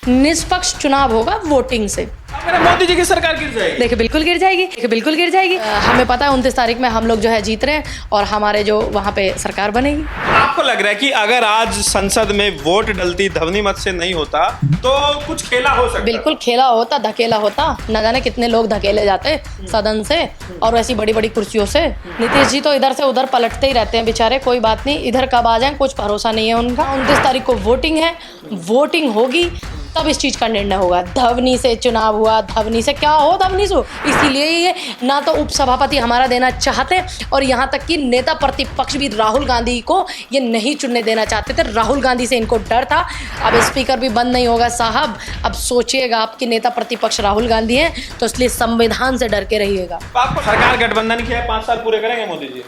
निष्पक्ष चुनाव होगा वोटिंग से। मोदी जी की सरकार गिर जाएगी। देखिए बिल्कुल गिर जाएगी, बिल्कुल गिर जाएगी। हमें पता है 29 तारीख में हम लोग जो है जीत रहे हैं और हमारे जो वहाँ पे सरकार बनेगी। आपको लग रहा है कि अगर आज संसद में वोट डलती ध्वनि मत से नहीं होता तो कुछ खेला हो सकता? बिल्कुल खेला होता, धकेला होता। न जाने कितने लोग धकेले जाते सदन से और ऐसी बड़ी बड़ी कुर्सियों से। नीतीश जी तो इधर से उधर पलटते ही रहते हैं बेचारे, कोई बात नहीं, इधर कब आ जाए कुछ भरोसा नहीं है उनका। 29 तारीख को वोटिंग है, वोटिंग होगी तब इस चीज का निर्णय होगा। ध्वनि से चुनाव हुआ, ध्वनि से क्या हो, ध्वनि से। इसीलिए ये ना तो उपसभापति हमारा देना चाहते और यहाँ तक कि नेता प्रतिपक्ष भी राहुल गांधी को ये नहीं चुनने देना चाहते थे। राहुल गांधी से इनको डर था। अब स्पीकर भी बंद नहीं होगा साहब। अब सोचिएगा आपके नेता प्रतिपक्ष राहुल गांधी हैं तो इसलिए संविधान से डर के रहिएगा। आपको सरकार गठबंधन की है, 5 साल पूरे करेंगे मोदी जी?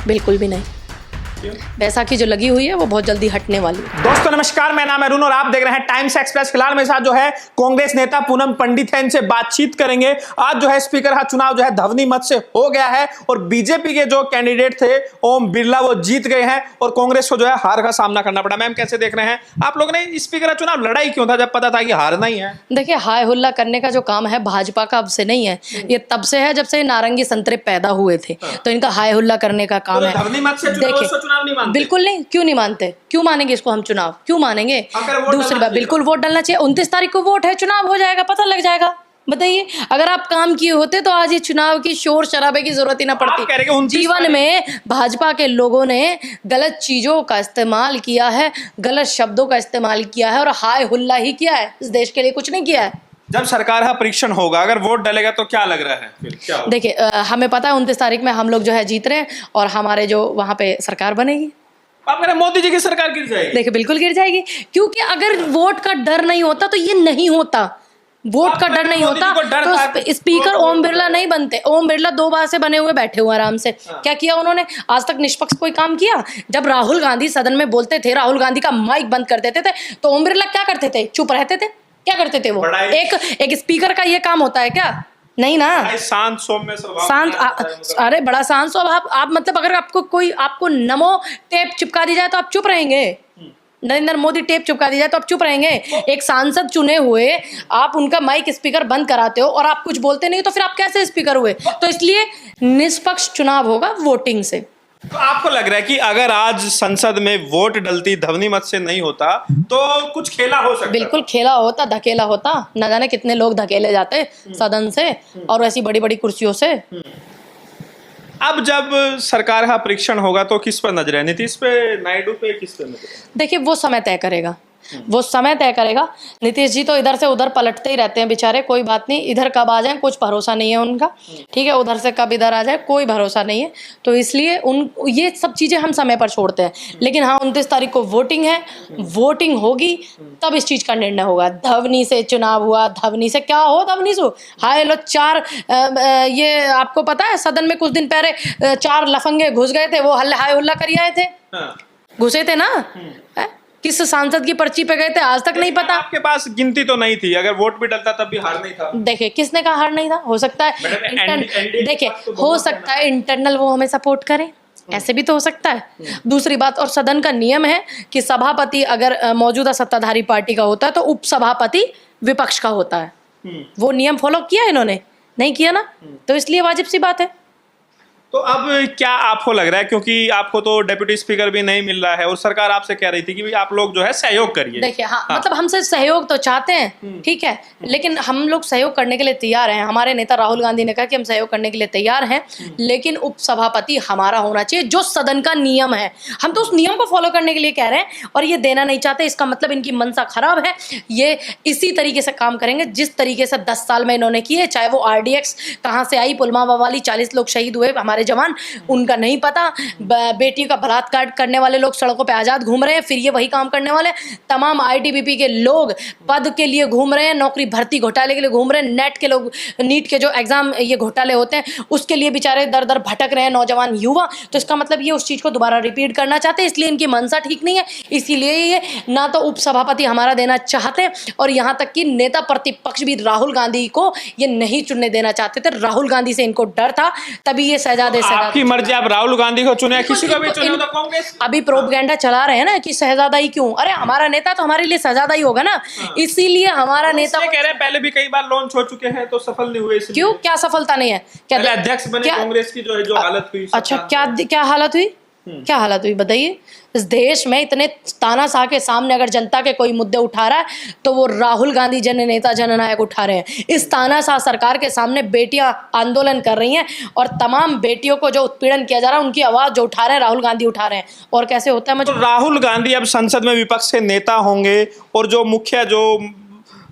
बिल्कुल भी नहीं। बैसाखी जो लगी हुई है वो बहुत जल्दी हटने वाली है। दोस्तों नमस्कार, मैं नाम है अरुण और आप देख रहे हैं टाइम्स एक्सप्रेस। फिलहाल मेरे साथ जो है कांग्रेस नेता पूनम पंडित है, इनसे बातचीत करेंगे। आज जो है स्पीकर का चुनाव जो है ध्वनि मत से हो गया है और बीजेपी के जो कैंडिडेट थे ओम बिरला वो जीत गए हैं और कांग्रेस को जो है हार का सामना करना पड़ा। मैम कैसे देख रहे हैं आप लोगों ने स्पीकर का चुनाव? लड़ाई क्यों था जब पता था कि हारना ही है? देखिए हाय हुल्ला करने का जो काम है भाजपा का अब से नहीं है, ये तब से है जब से नारंगी संतरे पैदा हुए थे। तो इनका हाय हुल्ला करने का काम है। ध्वनि मत से चुनाव नहीं मानते? बिल्कुल नहीं, क्यों नहीं मानते? क्यों मानेंगे इसको हम चुनाव? क्यों मानेंगे? दूसरी बात, बिल्कुल वोट डालना चाहिए। 29 तारीख को वोट है, चुनाव हो जाएगा, पता लग जाएगा। बताइए अगर आप काम किए होते तो आज ये चुनाव की शोर शराबे की जरूरत ही ना पड़ती। जीवन में भाजपा के लोगों ने गलत चीजों का इस्तेमाल किया है, गलत शब्दों का इस्तेमाल किया है और हाय हुल्ला ही किया है। इस देश के लिए कुछ नहीं किया है। जब सरकार का परीक्षण होगा, अगर वोट डलेगा तो क्या लग रहा है फिर क्या होगा? देखिए हमें पता है 29 तारीख में हम लोग जो है जीत रहे हैं और हमारे जो वहाँ पे सरकार बनेगी। आप कह रहे हैं मोदी जी की सरकार गिर जाएगी? देखिए बिल्कुल गिर जाएगी, क्योंकि अगर वोट का डर नहीं होता तो ये नहीं होता। वोट का डर नहीं होता तो स्पीकर ओम बिरला नहीं बनते। ओम बिरला 2 बार से बने हुए बैठे हुए आराम से। क्या किया उन्होंने? आज तक निष्पक्ष कोई काम किया? जब राहुल गांधी सदन में बोलते थे, राहुल गांधी का माइक बंद कर देते थे तो ओम बिरला क्या करते थे? चुप रहते थे। क्या करते थे वो? एक स्पीकर का ये काम होता है क्या? नहीं ना। शांत सौम्य स्वभाव, शांत। अरे बड़ा शांत स्वभाव। आप मतलब अगर आपको नमो टेप चिपका दी जाए तो आप चुप रहेंगे? नरेंद्र मोदी टेप चिपका दी जाए तो आप चुप रहेंगे? एक सांसद चुने हुए आप उनका माइक स्पीकर बंद कराते हो और आप कुछ बोलते नहीं तो फिर आप कैसे स्पीकर हुए? तो इसलिए निष्पक्ष चुनाव होगा वोटिंग से। तो आपको लग रहा है कि अगर आज संसद में वोट डलती ध्वनि मत से नहीं होता तो कुछ खेला हो सकता? बिल्कुल खेला होता, धकेला होता। न जाने कितने लोग धकेले जाते सदन से और ऐसी बड़ी बड़ी कुर्सियों से। अब जब सरकार का परीक्षण होगा तो किस पर नजर है? नीतीश पे, नायडू पे, किस पर नजर है? देखिए वो समय तय करेगा, वो समय तय करेगा। नीतीश जी तो इधर से उधर पलटते ही रहते हैं बेचारे, कोई बात नहीं, इधर कब आ जाए कुछ भरोसा नहीं है उनका। ठीक है, उधर से कब इधर आ जाए कोई भरोसा नहीं है। तो इसलिए ये सब चीज़ें हम समय पर छोड़ते हैं। लेकिन हाँ 29 तारीख को वोटिंग है, वोटिंग होगी तब इस चीज़ का निर्णय होगा। ध्वनि से चुनाव हुआ, ध्वनि से क्या हो, ध्वनि से। हाय लो 4 ये आपको पता है सदन में कुछ दिन पहले 4 लफंगे घुस गए थे, वो हाय हुल्ला कर आए थे। घुसे थे ना? किस सांसद की पर्ची पे गए थे आज तक नहीं पता। आपके पास गिनती तो नहीं थी, अगर वोट भी डलता तब भी हार नहीं था। देखिए किसने कहा हार नहीं था? हो सकता है देखिए हो सकता है इंटरनल वो हमें सपोर्ट करें, ऐसे भी तो हो सकता है। दूसरी बात, और सदन का नियम है कि सभापति अगर मौजूदा सत्ताधारी पार्टी का होता है तो उपसभापति विपक्ष का होता है। वो नियम फॉलो किया इन्होंने? नहीं किया ना, तो इसलिए वाजिब सी बात है। तो अब क्या आपको लग रहा है, क्योंकि आपको तो डेप्यूटी स्पीकर भी नहीं मिल रहा है और सरकार आपसे कह रही थी कि आप लोग जो है सहयोग करिए। देखिए हाँ, मतलब हमसे सहयोग तो चाहते हैं, ठीक है, लेकिन हम लोग सहयोग करने के लिए तैयार हैं। हमारे नेता राहुल गांधी ने कहा कि हम सहयोग करने के लिए तैयार हैं, लेकिन उपसभापति हमारा होना चाहिए, जो सदन का नियम है। हम तो उस नियम को फॉलो करने के लिए कह रहे हैं और ये देना नहीं चाहते। इसका मतलब इनकी मनसा खराब है। ये इसी तरीके से काम करेंगे जिस तरीके से 10 साल में इन्होंने किए। चाहे वो RDX कहाँ से आई, पुलवामा वाली 40 लोग शहीद हुए हमारे जवान, उनका नहीं पता। बेटी का बलात्कार करने वाले लोग सड़कों पे आजाद घूम रहे हैं, फिर ये वही काम करने वाले। तमाम ITBP के लोग पद के लिए घूम रहे हैं, नौकरी भर्ती घोटाले के लिए घूम रहे हैं। नेट के लोग, नीट के जो एग्जाम ये घोटाले होते हैं उसके लिए बेचारे दर दर भटक रहे हैं नौजवान युवा। तो इसका मतलब ये उस चीज को दोबारा रिपीट करना चाहते हैं, इसलिए इनकी मनसा ठीक नहीं है। इसीलिए ये ना तो उपसभापति हमारा देना चाहते और यहाँ तक कि नेता प्रतिपक्ष भी राहुल गांधी को ये नहीं चुनने देना चाहते थे। राहुल गांधी से इनको डर था, तभी ये शहजादा शहजादे से आपकी मर्जी, आप राहुल गांधी को चुने, किसी को भी चुने तो कांग्रेस। अभी प्रोपगेंडा चला रहे हैं ना कि शहजादा ही क्यों, अरे हमारा नेता तो हमारे लिए शहजादा ही होगा ना, इसीलिए हमारा नेता कह रहे हैं पहले भी कई बार लॉन्च हो चुके हैं तो सफल नहीं हुए, क्यों, क्या सफलता नहीं है, क्या अध्यक्ष बने कांग्रेस की जो हालत हुई। अच्छा, क्या हालत हुई, क्या हालत हुई बताइए। इस देश में इतने तानाशाह के सामने अगर जनता के कोई मुद्दे उठा रहा है तो वो राहुल गांधी जन नेता जननायक उठा रहे हैं। इस तानाशाह सरकार के सामने बेटियां आंदोलन कर रही हैं और तमाम बेटियों को जो उत्पीड़न किया जा रहा है उनकी आवाज जो उठा रहे हैं राहुल गांधी उठा रहे हैं। और कैसे होता है, तो राहुल गांधी अब संसद में विपक्ष के नेता होंगे और जो मुख्य जो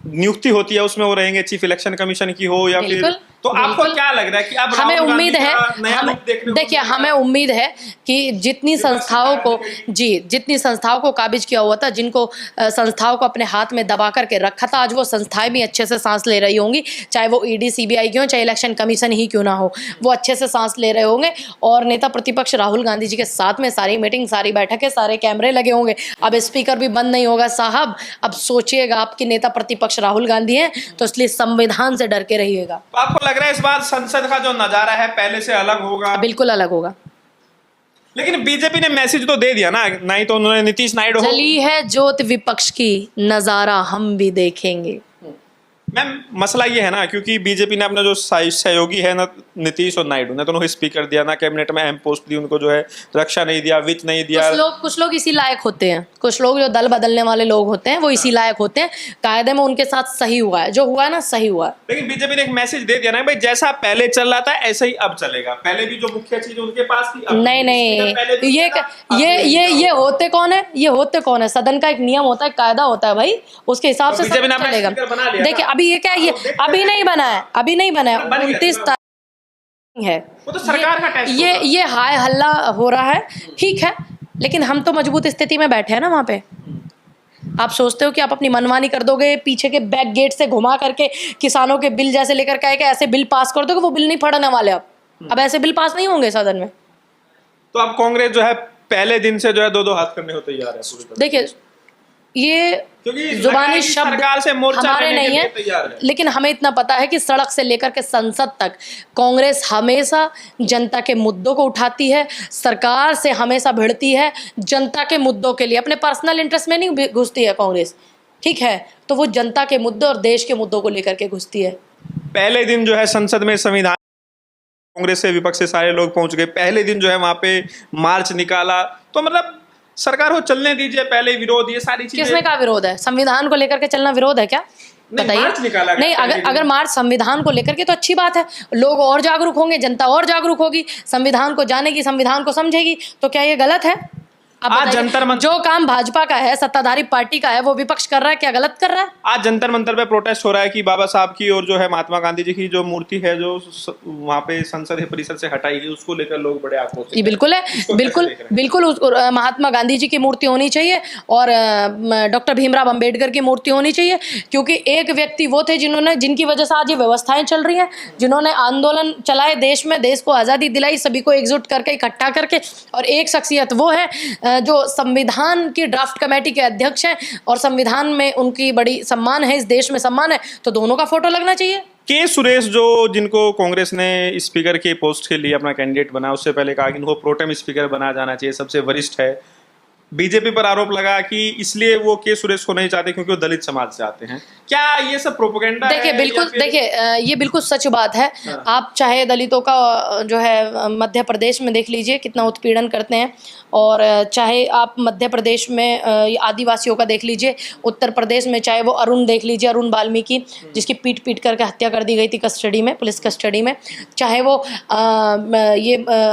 नियुक्ति होती है उसमें वो रहेंगे, चीफ इलेक्शन कमिशन की हो या फिर, तो आपको क्या लग रहा है कि अब हमें उम्मीद है, देखिए हमें उम्मीद है कि जितनी संस्थाओं को जितनी संस्थाओं को काबिज किया हुआ था, जिनको संस्थाओं को अपने हाथ में दबा करके रखा था, आज वो संस्थाएं भी अच्छे से सांस ले रही होंगी, चाहे वो ईडी सीबीआई की हो, चाहे इलेक्शन कमीशन ही क्यों ना हो, वो अच्छे से सांस ले रहे होंगे। और नेता प्रतिपक्ष राहुल गांधी जी के साथ में सारी मीटिंग, सारी बैठकें, सारे कैमरे लगे होंगे। अब स्पीकर भी बंद नहीं होगा साहब। अब सोचिएगा, आपकी नेता प्रतिपक्ष राहुल गांधी हैं तो इसलिए संविधान से डर के रहिएगा। आपको लग रहा है इस बार संसद का जो नजारा है पहले से अलग होगा? बिल्कुल अलग होगा। लेकिन बीजेपी ने मैसेज तो दे दिया ना, नहीं तो उन्होंने नीतीश नायडू जली है ज्योत विपक्ष की, नजारा हम भी देखेंगे। मैम मसला ये है ना, क्योंकि बीजेपी ने अपना जो सहयोगी है ना नीतीश और नायडू ने, तो उन्होंने स्पीकर दिया ना, कैबिनेट में अहम पोस्ट दी उनको, जो है रक्षा नहीं दिया, वित्त नहीं दिया। कुछ लोग इसी लायक होते हैं, कुछ लोग जो दल बदलने वाले लोग होते हैं वो इसी लायक होते हैं। कायदे में उनके साथ सही हुआ है, जो हुआ है ना सही हुआ है। लेकिन बीजेपी ने एक मैसेज दे दिया ना भाई, जैसा पहले चल रहा था ऐसे ही अब चलेगा। पहले भी जो मुख्य चीज उनके पास थी, नहीं ये होते कौन है, ये होते कौन है? सदन का एक नियम होता है, कायदा होता है भाई, उसके हिसाब से चलेगा। देखिए अभी ये क्या है, ये अभी नहीं बना है, 29 तारीख है, वो तो सरकार का टेस्ट ये हाय हल्ला हो रहा है, ठीक है, लेकिन हम तो मजबूत स्थिति में बैठे हैं ना वहां पे। आप सोचते हो कि आप अपनी मनमानी कर दोगे, पीछे के बैक गेट से घुमा करके किसानों के बिल जैसे लेकर के ऐसे बिल पास कर दोगे, वो बिल नहीं पढ़ने वाले। अब ऐसे बिल पास नहीं होंगे सदन में। तो अब कांग्रेस जो है पहले दिन से जो है दो हाथ करने को तैयार है। देखिए ये जुबानी शब्द सरकार से मोर्चा हमारे नहीं है, लेकिन हमें इतना पता है कि सड़क से लेकर के संसद तक कांग्रेस हमेशा जनता के मुद्दों को उठाती है, सरकार से हमेशा भिड़ती है जनता के मुद्दों के लिए, अपने पर्सनल इंटरेस्ट में नहीं घुसती है कांग्रेस, ठीक है। तो वो जनता के मुद्दों और देश के मुद्दों को लेकर के घुसती है। पहले दिन जो है संसद में संविधान, कांग्रेस से विपक्ष से सारे लोग पहुंच गए, पहले दिन जो है वहां पे मार्च निकाला, तो मतलब सरकार को चलने दीजिए, पहले विरोध, ये सारी चीजें। किसमें का विरोध है? संविधान को लेकर के चलना विरोध है क्या? बताइए। नहीं, अगर मार्च संविधान को लेकर के तो अच्छी बात है, लोग और जागरूक होंगे, जनता और जागरूक होगी, संविधान को जानेगी, संविधान को समझेगी, तो क्या ये गलत है? आज जंतर मंतर, जो काम भाजपा का है, सत्ताधारी पार्टी का है, वो विपक्ष कर रहा है, क्या गलत कर रहा है? आज जंतर मंतर पे प्रोटेस्ट हो रहा है कि बाबा साहब की और जो है महात्मा गांधी जी की जो मूर्ति है जो वहां पे संसद परिसर से हटाई गई, उसको लेकर लोग बड़े आक्रोशित हैं। बिल्कुल है, बिल्कुल महात्मा गांधी जी की मूर्ति होनी चाहिए और डॉक्टर भीमराव अंबेडकर की मूर्ति होनी चाहिए, क्योंकि एक व्यक्ति वो थे जिनकी वजह से आज ये व्यवस्थाएं चल रही हैं, जिन्होंने आंदोलन चलाए देश में, देश को आज़ादी दिलाई, सभी को एकजुट करके, इकट्ठा करके। और एक शख्सियत वो है जो संविधान की ड्राफ्ट कमेटी के अध्यक्ष हैं और संविधान में उनकी बड़ी सम्मान है, इस देश में सम्मान है, तो दोनों का फोटो लगना चाहिए। के सुरेश जो जिनको कांग्रेस ने स्पीकर के पोस्ट के लिए अपना कैंडिडेट बना, उससे पहले कहा कि इनको प्रोटेम स्पीकर बनाया जाना चाहिए, सबसे वरिष्ठ है। बीजेपी पर आरोप लगा कि इसलिए वो के सुरेश को नहीं चाहते क्योंकि वो दलित समाज से आते हैं। क्या ये सब प्रोपेगेंडा है? देखिए ये बिल्कुल सच बात है। हाँ। आप चाहे दलितों का जो है मध्य प्रदेश में देख लीजिए कितना उत्पीड़न करते हैं, और चाहे आप मध्य प्रदेश में आदिवासियों का देख लीजिए, उत्तर प्रदेश में चाहे वो अरुण देख लीजिए, अरुण वाल्मीकि जिसकी पीट करके हत्या कर दी गई थी कस्टडी में, पुलिस कस्टडी में, चाहे वो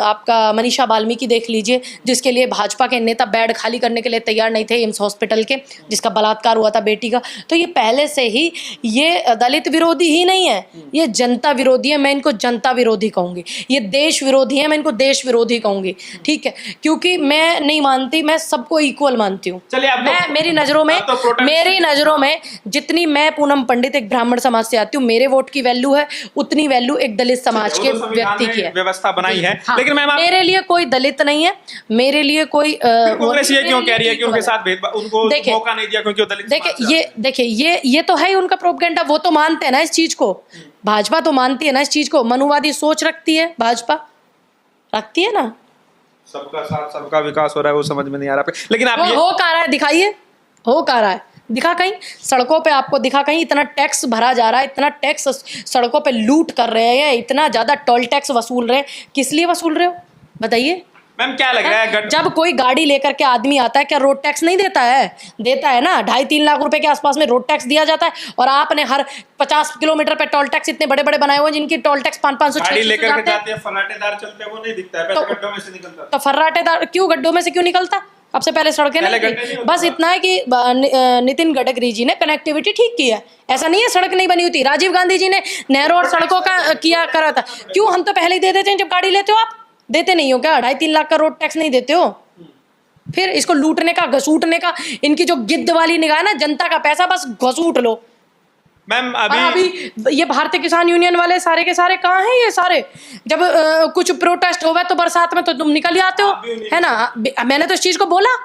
आपका मनीषा वाल्मीकि देख लीजिए, जिसके लिए भाजपा के नेता बेड खाली करने के लिए तैयार नहीं थे एम्स हॉस्पिटल के, जिसका बलात्कार हुआ था बेटी का। तो ये पहले से ही ये दलित विरोधी ही नहीं है, ये जनता विरोधी है, मैं इनको जनता विरोधी कहूंगी। ये देश विरोधी है, मैं इनको देश विरोधी कहूंगी, ठीक है, क्योंकि मैं नहीं मानती, मैं सबको इक्वल मानती हूँ। मेरी नजरों में जितनी मैं पूनम पंडित एक ब्राह्मण समाज से आती हूँ, मेरे वोट की वैल्यू है, उतनी वैल्यू एक दलित समाज के व्यक्ति की है। व्यवस्था बनाई है, लेकिन मेरे लिए कोई दलित नहीं है, मेरे लिए कोई क्यों कह रही है कि उनके साथ भेदभाव, उनको मौका नहीं दिया क्योंकि वो दलित। देखिए ये तो है ही उनका प्रोपेगेंडा, वो तो मानते हैं ना इस चीज को, भाजपा तो मानती है ना इस चीज को, मनुवादी सोच रखती है भाजपा, रखती है ना। सबका साथ सबका विकास हो रहा है, वो समझ में नहीं आ रहा। लेकिन आप हो कहाँ रहा है, दिखाइए, हो कहाँ रहा है, दिखा कहीं सड़कों पे आपको दिखा कहीं? इतना टैक्स भरा जा रहा है, इतना टैक्स सड़कों पे लूट कर रहे हैं, इतना ज्यादा टोल टैक्स वसूल रहे हैं, किस लिए वसूल रहे हो बताइए मैम? क्या लग रहा है जब कोई गाड़ी लेकर के आदमी आता है, क्या रोड टैक्स नहीं देता है? देता है ना। 2.5-3 लाख रुपए के आसपास में रोड टैक्स दिया जाता है, और आपने हर 50 किलोमीटर पे टोल टैक्स इतने बड़े बड़े बनाए हुए हैं जिनकी टोल टैक्स 500-600 गाड़ी लेकर के जाते हैं, फर्राटेदार चलते हैं, वो नहीं दिखता है, पैसा गड्ढों में से निकलता है। तो फर्राटेदार क्यों गड्ढों में से क्यों निकलता? अब से पहले सड़कें नहीं थी। बस इतना है कि नितिन गडकरी जी ने कनेक्टिविटी ठीक की है, ऐसा नहीं है सड़क नहीं बनी हुई थी। राजीव गांधी जी ने नहरों और सड़कों का किया करा था, क्यों? हम तो पहले ही दे देते हैं जब गाड़ी लेते हो। आप देते नहीं हो क्या? 2.5-3 लाख का रोड टैक्स नहीं देते हो? फिर इसको लूटने का, घसूटने का, इनकी जो गिद्ध वाली निगाह है ना, जनता का पैसा बस घसूट लो। मैम अभी ये भारतीय किसान यूनियन वाले सारे के सारे कहाँ हैं? ये सारे जब कुछ प्रोटेस्ट होवे तो बरसात में तो तुम निकल आते हो, है ना? मैंने तो इस चीज को बोला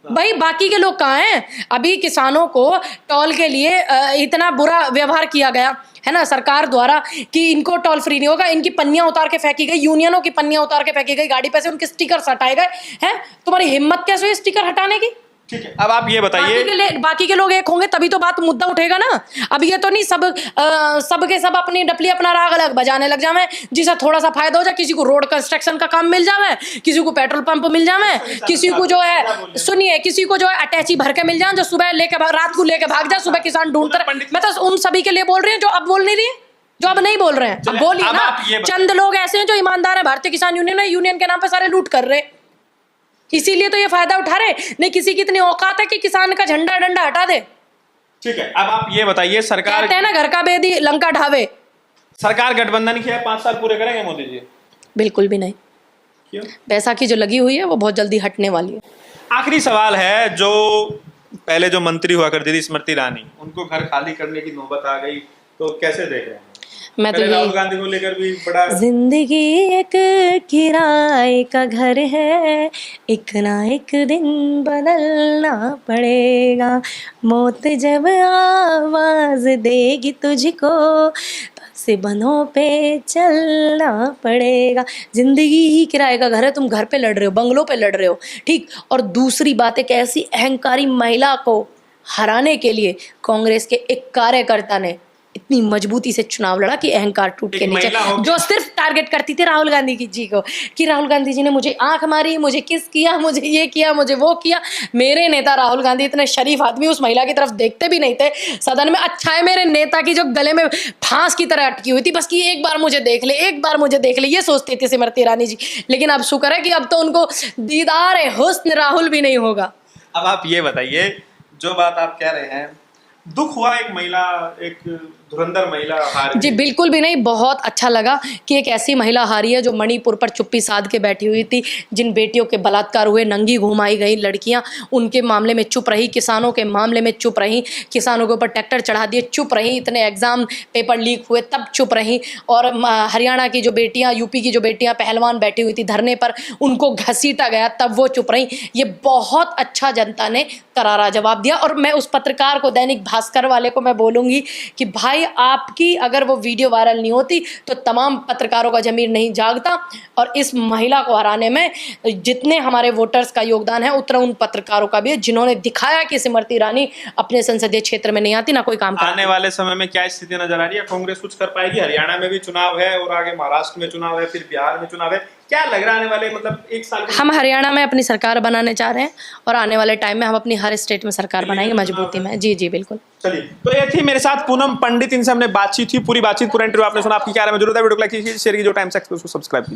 भाई, बाकी के लोग कहाँ हैं? अभी किसानों को टोल के लिए इतना बुरा व्यवहार किया गया है ना सरकार द्वारा कि इनको टोल फ्री नहीं होगा, इनकी पन्नियां उतार के फेंकी गई, यूनियनों की पन्नियां उतार के फेंकी गई गाड़ी पे से, उनके स्टिकर हटाए गए हैं। तुम्हारी हिम्मत कैसे हुई स्टिकर हटाने की? ठीक है, अब आप ये बताइए, बाकी के लोग एक होंगे तभी तो बात मुद्दा उठेगा ना। अब ये तो नहीं सब के सब अपनी डपली अपना राग अलग बजाने लग जावे, जिसे थोड़ा सा फायदा हो जाए, किसी को रोड कंस्ट्रक्शन का काम मिल जावे, किसी को पेट्रोल पंप मिल जावे, किसी को जो है सुनिए किसी को जो है अटैची भर के मिल जाए, जो सुबह लेके रात को लेके भाग जाए, सुबह किसान ढूंढते रहे। मैं तो उन सभी के लिए बोल रही हूँ जो अब बोल नहीं रही है, जो अब नहीं बोल रहे हैं। अब बोलिए ना, चंद लोग ऐसे हैं जो ईमानदार है, भारतीय किसान यूनियन है, यूनियन के नाम पे सारे लूट कर रहे, इसीलिए तो ये फायदा उठा रहे। नहीं किसी की इतनी औकात है कि किसान का झंडा डंडा हटा दे। ठीक है, अब आप ये बताइए, सरकार कहते हैं ना घर का बेदी लंका ढावे, सरकार गठबंधन किया है, 5 साल पूरे करेंगे मोदी जी? बिल्कुल भी नहीं। क्यों? बैसाखी जो लगी हुई है वो बहुत जल्दी हटने वाली है। आखिरी सवाल है, जो पहले जो मंत्री हुआ करती थी स्मृति ईरानी, उनको घर खाली करने की नौबत आ गई, तो कैसे देख रहे हैं? मैं तो राहुल गांधी को लेकर भी बड़ा, जिंदगी एक किराए का घर है, एक ना एक दिन बदलना पड़ेगा, मौत जब आवाज देगी तुझको से बनों पे चलना पड़ेगा। जिंदगी ही किराए का घर है, तुम घर पे लड़ रहे हो, बंगलों पे लड़ रहे हो, ठीक। और दूसरी बात, एक ऐसी अहंकारी महिला को हराने के लिए कांग्रेस के एक कार्यकर्ता ने इतनी मजबूती से चुनाव लड़ा कि अहंकार टूट के नीचे, जो सिर्फ टारगेट करती थी राहुल गांधी जी को, कि राहुल गांधी जी ने मुझे आंख मारी, मुझे किस किया, मुझे ये किया, मुझे वो किया। मेरे नेता राहुल गांधी इतने शरीफ आदमी उस महिला की तरफ देखते भी नहीं थे सदन में। अच्छा है मेरे नेता की जो गले में फांस की तरह अटकी हुई थी, बस कि एक बार मुझे देख ले, एक बार मुझे देख ले, ये सोचती थी स्मृति ईरानी जी। लेकिन अब शुक्र है कि अब तो उनको दीदार हुस्न राहुल भी नहीं होगा। अब आप ये बताइए, जो बात आप कह रहे हैं, दुख हुआ एक महिला, एक धुरंधर महिला हारी? जी बिल्कुल भी नहीं, बहुत अच्छा लगा कि एक ऐसी महिला हारी है जो मणिपुर पर चुप्पी साध के बैठी हुई थी, जिन बेटियों के बलात्कार हुए, नंगी घुमाई गई लड़कियां, उनके मामले में चुप रही, किसानों के मामले में चुप रही, किसानों के ऊपर ट्रैक्टर चढ़ा दिए, चुप रही, इतने एग्जाम पेपर लीक हुए तब चुप रही। और हरियाणा की जो बेटियां, यूपी की जो बेटियां पहलवान बैठी हुई थी धरने पर, उनको घसीटा गया तब वो चुप रही। ये बहुत अच्छा जनता ने करारा जवाब दिया। और मैं उस पत्रकार को, दैनिक भास्कर वाले को मैं बोलूँगी कि भाई आपकी अगर वो वीडियो वायरल नहीं होती तो तमाम पत्रकारों का ज़मीर नहीं जागता। और इस महिला को हराने में जितने हमारे वोटर्स का योगदान है उतना उन पत्रकारों का भी है, जिन्होंने दिखाया कि स्मृति ईरानी अपने संसदीय क्षेत्र में नहीं आती, ना कोई काम करती। आने वाले समय में क्या स्थिति नजर आ रही है? कांग्रेस कुछ कर पाएगी? हरियाणा में भी चुनाव है और आगे महाराष्ट्र में चुनाव है, फिर बिहार में चुनाव है, क्या लग रहा है आने वाले मतलब एक साल? हम हरियाणा में अपनी सरकार बनाने चाह रहे हैं और आने वाले टाइम में हम अपनी हर स्टेट में सरकार बनाएंगे मजबूती में। जी जी बिल्कुल। चलिए, तो ये थी मेरे साथ पूनम पंडित, इनसे हमने बातचीत हुई, पूरी बातचीत, पूरा इंटरव्यू आपने सुना। आपकी क्या राय में जरूर है, वीडियो को लाइक कीजिए, शेयर कीजिए, टाइम्स एक्सप्रेस को सब्सक्राइब कीजिए।